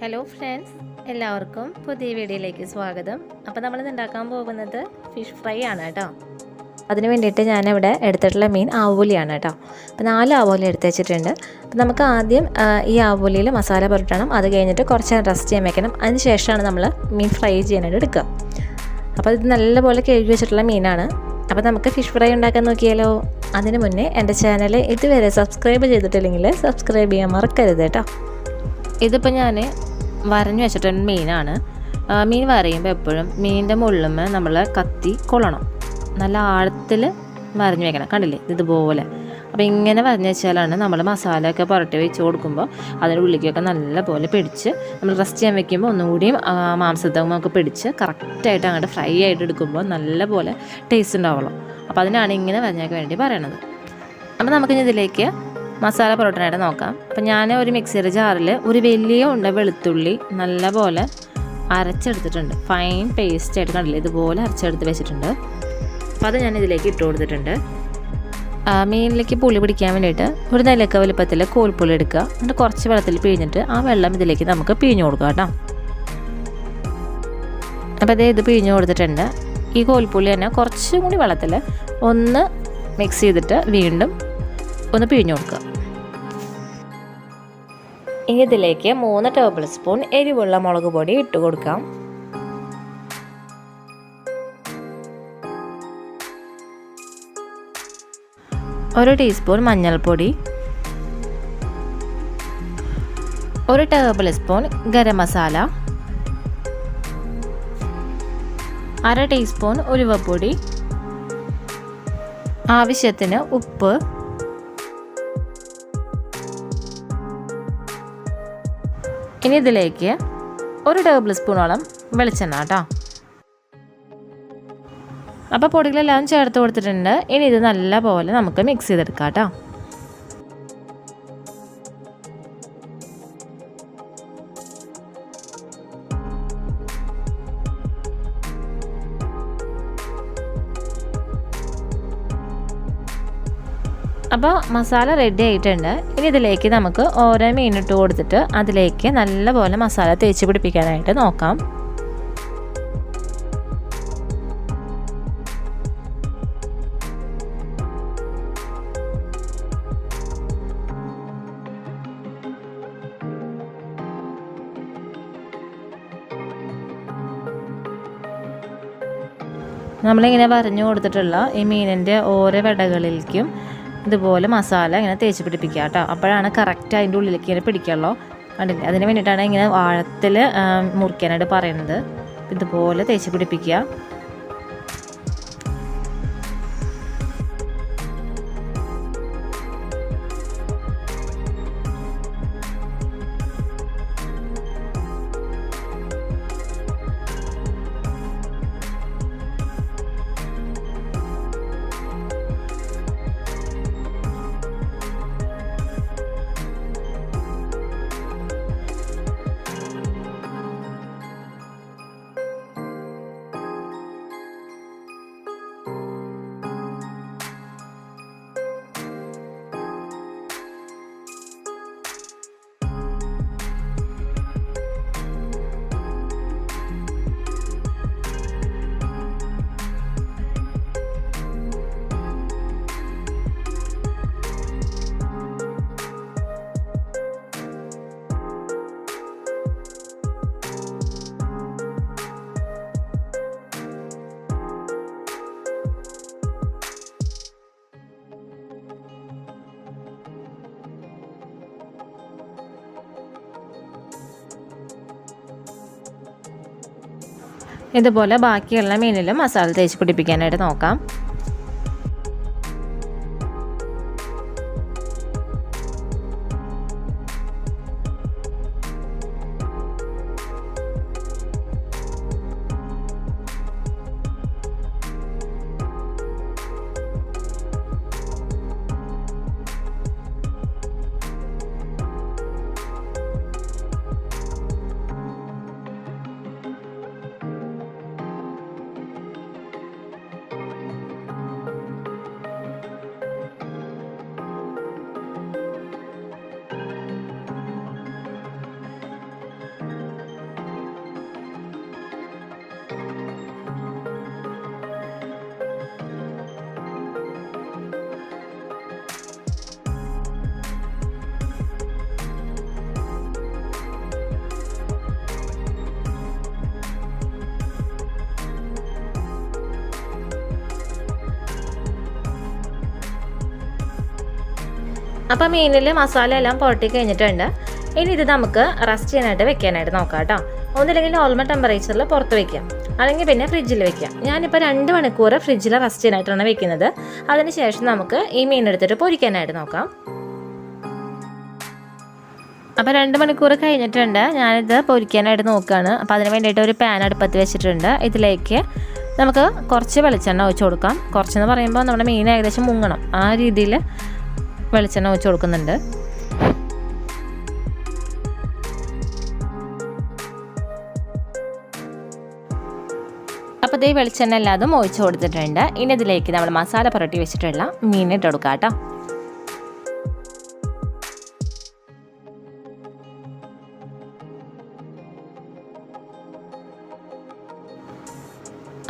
Hello friends, എല്ലാവർക്കും പുതിയ വീഡിയോയിലേക്ക് സ്വാഗതം. അപ്പോൾ നമ്മളിന്ന് ഉണ്ടാക്കാൻ പോകുന്നത് ഫിഷ് ഫ്രൈ ആണ് കേട്ടോ. അതിന് വേണ്ടിയിട്ട് ഞാനിവിടെ എടുത്തിട്ടുള്ള മീൻ ആവോലിയാണ് കേട്ടോ. അപ്പോൾ 4 ആവോലി എടുത്ത് വെച്ചിട്ടുണ്ട്. അപ്പോൾ നമുക്ക് ആദ്യം ഈ ആവോലിയിൽ മസാല പുരട്ടണം. അത് കഴിഞ്ഞിട്ട് കുറച്ച് നേരം റെസ്റ്റ് ചെയ്യാൻ വെക്കണം. അതിന് ശേഷമാണ് നമ്മൾ മീൻ ഫ്രൈ ചെയ്യാനായിട്ട് എടുക്കുക. അപ്പോൾ ഇത് നല്ലപോലെ കഴുകി വെച്ചിട്ടുള്ള മീനാണ്. അപ്പോൾ നമുക്ക് ഫിഷ് ഫ്രൈ ഉണ്ടാക്കാൻ നോക്കിയാലോ. അതിന് മുന്നേ എൻ്റെ ചാനൽ ഇതുവരെ സബ്സ്ക്രൈബ് ചെയ്തിട്ടില്ലെങ്കിൽ സബ്സ്ക്രൈബ് ചെയ്യാൻ മറക്കരുത് കേട്ടോ. ഇതിപ്പോൾ ഞാൻ വരഞ്ഞു വെച്ചിട്ടൊരു മീനാണ്. മീൻ വരയുമ്പോൾ എപ്പോഴും മീനിൻ്റെ മുള്ളുമ്മ നമ്മൾ കത്തി കൊള്ളണം. നല്ല ആഴത്തിൽ വരഞ്ഞു വെക്കണം. കണ്ടില്ലേ, ഇതുപോലെ. അപ്പോൾ ഇങ്ങനെ വരഞ്ഞു വെച്ചാലാണ് നമ്മൾ മസാലയൊക്കെ പുരട്ടി വെച്ച് കൊടുക്കുമ്പോൾ അതിൻ്റെ ഉള്ളിലേക്കൊക്കെ നല്ലപോലെ പിടിച്ച് നമ്മൾ റെസ്റ്റ് ചെയ്യാൻ വെക്കുമ്പോൾ ഒന്നുകൂടിയും മാംസത്വമൊക്കെ പിടിച്ച് കറക്റ്റായിട്ട് അങ്ങോട്ട് ഫ്രൈ ആയിട്ട് എടുക്കുമ്പോൾ നല്ലപോലെ ടേസ്റ്റ് ഉണ്ടാവുള്ളൂ. അപ്പോൾ അതിനാണ് ഇങ്ങനെ വരഞ്ഞൊക്കെ വേണ്ടി പറയണത്. അപ്പോൾ നമുക്കിനി ഇതിലേക്ക് മസാല പൊറോട്ടനായിട്ട് നോക്കാം. അപ്പം ഞാൻ ഒരു മിക്സിയുടെ ജാറിൽ ഒരു വലിയ ഉണ്ട വെളുത്തുള്ളി നല്ലപോലെ അരച്ചെടുത്തിട്ടുണ്ട്. ഫൈൻ പേസ്റ്റ് ആയിട്ട് കണ്ടില്ലേ, ഇതുപോലെ അരച്ചെടുത്ത് വെച്ചിട്ടുണ്ട്. അപ്പോൾ അത് ഞാൻ ഇതിലേക്ക് ഇട്ട് കൊടുത്തിട്ടുണ്ട്. മീനിലേക്ക് പുളി പിടിക്കാൻ വേണ്ടിയിട്ട് ഒരു നിലക്ക വലുപ്പത്തിൽ കോൽപ്പുളി എടുക്കുക. എന്നിട്ട് കുറച്ച് വെള്ളത്തിൽ പിഴിഞ്ഞിട്ട് ആ വെള്ളം ഇതിലേക്ക് നമുക്ക് പിഴിഞ്ഞു കൊടുക്കാം കേട്ടോ. അപ്പോൾ ഇത് പിഴിഞ്ഞു കൊടുത്തിട്ടുണ്ട്. ഈ കോൽപ്പുളി തന്നെ കുറച്ചും കൂടി വെള്ളത്തിൽ ഒന്ന് മിക്സ് ചെയ്തിട്ട് വീണ്ടും ഒന്ന് പിഴിഞ്ഞു കൊടുക്കുക. ഇനി ഇതിലേക്ക് 3 ടേബിൾ സ്പൂൺ എരിവുള്ള മുളക് പൊടി ഇട്ട് കൊടുക്കാം. ഒരു ടീസ്പൂൺ മഞ്ഞൾപ്പൊടി, 1 table spoon garam masala, 1/2 teaspoon ഉലുവപ്പൊടി, ആവശ്യത്തിന് ഉപ്പ്, ഇനി ഇതിലേക്ക് 1 ടേബിൾ സ്പൂണോളം വെളിച്ചെണ്ണ കേട്ടോ. അപ്പോൾ പൊടികളെല്ലാം ചേർത്ത് കൊടുത്തിട്ടുണ്ട്. ഇനി ഇത് നല്ലപോലെ നമുക്ക് മിക്സ് ചെയ്തെടുക്കാം കേട്ടോ. അപ്പോൾ മസാല റെഡി ആയിട്ടുണ്ട്. ഇനി ഇതിലേക്ക് നമുക്ക് ഓരോ മീനിട്ട് കൊടുത്തിട്ട് അതിലേക്ക് നല്ലപോലെ മസാല തേച്ച് പിടിപ്പിക്കാനായിട്ട് നോക്കാം. നമ്മളിങ്ങനെ വരഞ്ഞു കൊടുത്തിട്ടുള്ള ഈ മീനിൻ്റെ ഓരോ വെടകളിലേക്കും ഇതുപോലെ മസാല ഇങ്ങനെ തേച്ച് പിടിപ്പിക്കുക കേട്ടോ. അപ്പോഴാണ് കറക്റ്റ് അതിൻ്റെ ഉള്ളിലേക്ക് ഇങ്ങനെ പിടിക്കുള്ളൂ. കണ്ടില്ലേ, അതിന് വേണ്ടിയിട്ടാണ് ഇങ്ങനെ ആഴത്തിൽ മുറിക്കാനായിട്ട് പറയുന്നത്. ഇതുപോലെ തേച്ച് പിടിപ്പിക്കുക. ഇതുപോലെ ബാക്കിയുള്ള മീനിലും മസാല തേച്ച് പിടിപ്പിക്കാനായിട്ട് നോക്കാം. അപ്പോൾ മീനിൽ മസാല എല്ലാം പുരട്ടി കഴിഞ്ഞിട്ടുണ്ട്. ഇനി ഇത് നമുക്ക് റെസ്റ്റ് ചെയ്യാനായിട്ട് വെക്കാനായിട്ട് നോക്കാം കേട്ടോ. ഒന്നില്ലെങ്കിൽ നോർമൽ ടെമ്പറേച്ചറിൽ പുറത്ത് വെക്കാം, അല്ലെങ്കിൽ പിന്നെ ഫ്രിഡ്ജിൽ വെക്കാം. ഞാനിപ്പോൾ 2 മണിക്കൂർ ഫ്രിഡ്ജിൽ റെസ്റ്റ് ചെയ്യാനായിട്ടാണ് വെക്കുന്നത്. അതിനുശേഷം നമുക്ക് ഈ മീൻ എടുത്തിട്ട് പൊരിക്കാനായിട്ട് നോക്കാം. അപ്പോൾ 2 മണിക്കൂർ കഴിഞ്ഞിട്ടുണ്ട്. ഞാനിത് പൊരിക്കാനായിട്ട് നോക്കുകയാണ്. അപ്പോൾ അതിന് വേണ്ടിയിട്ട് ഒരു പാൻ അടുപ്പത്ത് വെച്ചിട്ടുണ്ട്. ഇതിലേക്ക് നമുക്ക് കുറച്ച് വെളിച്ചെണ്ണ ഒഴിച്ച് കൊടുക്കാം. കുറച്ചെന്ന് പറയുമ്പോൾ നമ്മുടെ മീൻ ഏകദേശം മുങ്ങണം, ആ രീതിയിൽ വെളിച്ചെണ്ണ ഒഴിച്ച് കൊടുക്കുന്നുണ്ട്. അപ്പോൾ ഇതേ വെളിച്ചെണ്ണ എല്ലാതും ഒഴിച്ച് കൊടുത്തിട്ടുണ്ട്. ഇനി ഇതിലേക്ക് നമ്മൾ മസാല പുരട്ടി വെച്ചിട്ടുള്ള മീൻ ഇട്ട് കൊടുക്കാം കേട്ടോ.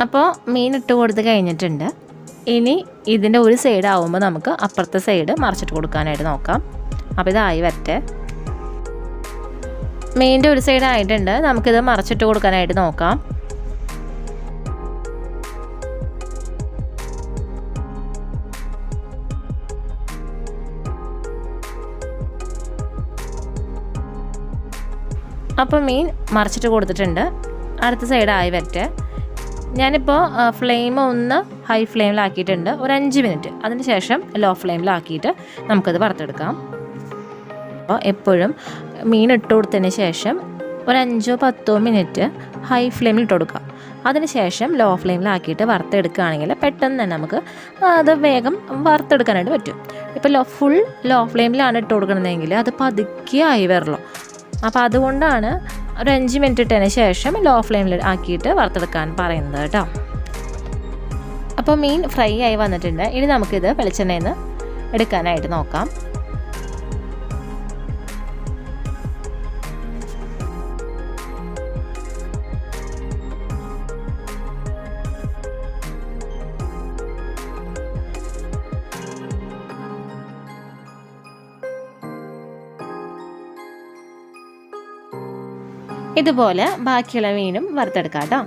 അപ്പോൾ മീൻ ഇട്ട് കൊടുത്ത് കഴിഞ്ഞിട്ടുണ്ട്. ഇനി ഇതിൻ്റെ ഒരു സൈഡ് ആവുമ്പോൾ നമുക്ക് അപ്പുറത്തെ സൈഡ് മറിച്ചിട്ട് കൊടുക്കാനായിട്ട് നോക്കാം. അപ്പോൾ ഇതായി വരട്ടെ. മീനിൻ്റെ ഒരു സൈഡ് ആയിട്ടുണ്ട്. നമുക്കിത് മറിച്ചിട്ട് കൊടുക്കാനായിട്ട് നോക്കാം. അപ്പോൾ മീൻ മറിച്ചിട്ട് കൊടുത്തിട്ടുണ്ട്. അടുത്ത സൈഡ് ആയി വരട്ടെ. ഞാനിപ്പോൾ ഫ്ലെയിം ഒന്ന് ഹൈ ഫ്ലെയിമിലാക്കിയിട്ടുണ്ട്, ഒരു 5 മിനിറ്റ്. അതിന് ശേഷം ലോ ഫ്ലെയിമിലാക്കിയിട്ട് നമുക്കത് വറുത്തെടുക്കാം. അപ്പോൾ എപ്പോഴും മീൻ ഇട്ട് കൊടുത്തതിന് ശേഷം ഒരു 5-10 മിനിറ്റ് ഹൈ ഫ്ലെയിമിൽ ഇട്ട് കൊടുക്കുക. അതിന് ശേഷം ലോ ഫ്ലെയിമിലാക്കിയിട്ട് വറുത്തെടുക്കുകയാണെങ്കിൽ പെട്ടെന്ന് തന്നെ നമുക്ക് അത് വേഗം വറുത്തെടുക്കാനായിട്ട് പറ്റും. ഇപ്പോൾ ഫുൾ ലോ ഫ്ലെയിമിലാണ് ഇട്ട് കൊടുക്കണമെങ്കിൽ അത് പതുക്കെ ആയി വരല്ലോ. അപ്പോൾ അതുകൊണ്ടാണ് ഒരു 5 മിനിറ്റ് ഇട്ടതിന് ശേഷം ലോ ഫ്ലെയിമിൽ ആക്കിയിട്ട് വറുത്തെടുക്കാൻ പറയുന്നത് കേട്ടോ. അപ്പോൾ മീൻ ഫ്രൈ ആയി വന്നിട്ടുണ്ട്. ഇനി നമുക്കിത് വെളിച്ചെണ്ണയിൽ നിന്ന് എടുക്കാനായിട്ട് നോക്കാം. ഇതുപോലെ ബാക്കിയുള്ള മീനും വറുത്തെടുക്കാം കേട്ടോ.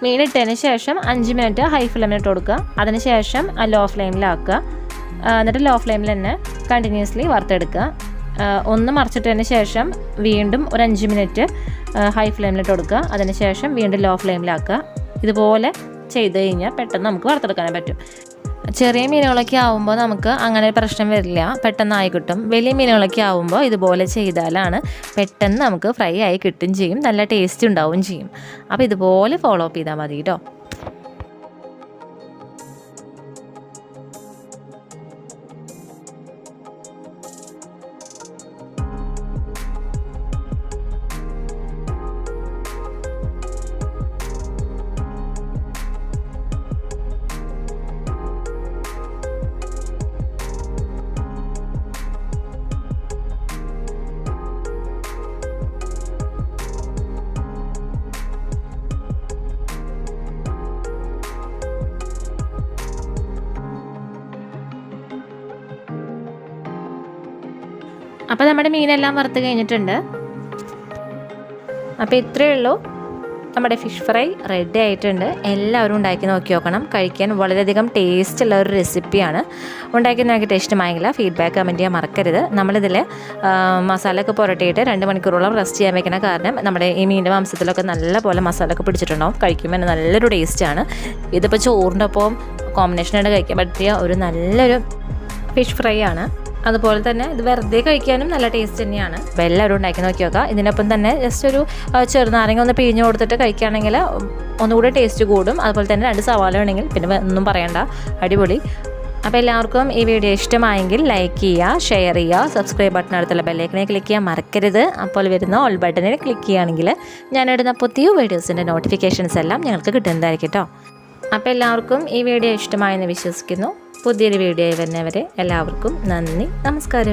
മീൻ ഇട്ടതിന് ശേഷം 5 മിനിറ്റ് ഹൈ ഫ്ലെയിമിൽ ഇട്ട് കൊടുക്കുക. അതിന് ശേഷം ലോ ഫ്ലെയിമിലാക്കുക. എന്നിട്ട് ലോ ഫ്ലെയിമിൽ തന്നെ കണ്ടിന്യൂസ്ലി വറുത്തെടുക്കുക. ഒന്ന് മറിച്ചിട്ടതിന് ശേഷം വീണ്ടും ഒരു 5 മിനിറ്റ് ഹൈ ഫ്ലെയിമിൽ ഇട്ട് കൊടുക്കുക. അതിന് ശേഷം വീണ്ടും ലോ ഫ്ലെയിമിലാക്കുക. ഇതുപോലെ ചെയ്ത് കഴിഞ്ഞാൽ പെട്ടെന്ന് നമുക്ക് വറുത്തെടുക്കാൻ പറ്റും. ചെറിയ മീനുകളൊക്കെ ആവുമ്പോൾ നമുക്ക് അങ്ങനെ പ്രശ്നം വരില്ല, പെട്ടെന്നായി കിട്ടും. വലിയ മീനുകളൊക്കെ ആവുമ്പോൾ ഇതുപോലെ ചെയ്താലാണ് പെട്ടെന്ന് നമുക്ക് ഫ്രൈ ആയി കിട്ടും ചെയ്യും, നല്ല ടേസ്റ്റ് ഉണ്ടാവുകയും ചെയ്യും. അപ്പോൾ ഇതുപോലെ ഫോളോ അപ്പ് ചെയ്താൽ മതി കേട്ടോ. അപ്പോൾ നമ്മുടെ മീനെല്ലാം വറുത്ത് കഴിഞ്ഞിട്ടുണ്ട്. അപ്പോൾ ഇത്രയേ ഉള്ളൂ, നമ്മുടെ ഫിഷ് ഫ്രൈ റെഡി ആയിട്ടുണ്ട്. എല്ലാവരും ഉണ്ടാക്കി നോക്കി നോക്കണം. കഴിക്കാൻ വളരെയധികം ടേസ്റ്റുള്ള ഒരു റെസിപ്പിയാണ്. ഉണ്ടാക്കി നോക്കിയിട്ട് ഇഷ്ടമായെങ്കിൽ ഫീഡ്ബാക്ക് കമൻറ്റ് ചെയ്യാൻ മറക്കരുത്. നമ്മളിതിൽ മസാലയൊക്കെ പുരട്ടിയിട്ട് 2 മണിക്കൂറോളം റെസ്റ്റ് ചെയ്യാൻ വെക്കുന്ന കാരണം നമ്മുടെ ഈ മീനിൻ്റെ മാംസത്തിലൊക്കെ നല്ല പോലെ മസാലയൊക്കെ പിടിച്ചിട്ടുണ്ടാവും. കഴിക്കുമ്പോൾ തന്നെ നല്ലൊരു ടേസ്റ്റാണ്. ഇതിപ്പോൾ ചോറിൻ്റെ ഒപ്പം കോമ്പിനേഷനായിട്ട് കഴിക്കാൻ പറ്റിയ ഒരു നല്ലൊരു ഫിഷ് ഫ്രൈ ആണ്. അതുപോലെ തന്നെ ഇത് വെറുതെ കഴിക്കാനും നല്ല ടേസ്റ്റ് തന്നെയാണ്. അപ്പോൾ എല്ലാവരും ഉണ്ടാക്കി നോക്കി നോക്കാം. ഇതിനൊപ്പം തന്നെ ജസ്റ്റ് ഒരു ചെറുനാരങ്ങ ഒന്ന് പിഴിഞ്ഞ് കൊടുത്തിട്ട് കഴിക്കുകയാണെങ്കിൽ ഒന്നുകൂടെ ടേസ്റ്റ് കൂടും. അതുപോലെ തന്നെ 2 സവാള വേണമെങ്കിൽ പിന്നെ ഒന്നും പറയണ്ട, അടിപൊളി. അപ്പോൾ എല്ലാവർക്കും ഈ വീഡിയോ ഇഷ്ടമായെങ്കിൽ ലൈക്ക് ചെയ്യുക, ഷെയർ ചെയ്യുക, സബ്സ്ക്രൈബ് ബട്ടൺ അടുത്തുള്ള ബെല്ലൈക്കനെ ക്ലിക്ക് ചെയ്യാൻ മറക്കരുത്. അപ്പോൾ വരുന്ന ഓൾ ബട്ടണിൽ ക്ലിക്ക് ചെയ്യുകയാണെങ്കിൽ ഞാനിടുന്ന പുതിയ വീഡിയോസിൻ്റെ നോട്ടിഫിക്കേഷൻസ് എല്ലാം ഞങ്ങൾക്ക് കിട്ടുന്നതായിരിക്കും കേട്ടോ. അപ്പോൾ എല്ലാവർക്കും ഈ വീഡിയോ ഇഷ്ടമായെന്ന് വിശ്വസിക്കുന്നു. പുതിയൊരു വീഡിയോ വരുന്നവരെ എല്ലാവർക്കും നന്ദി, നമസ്കാരം.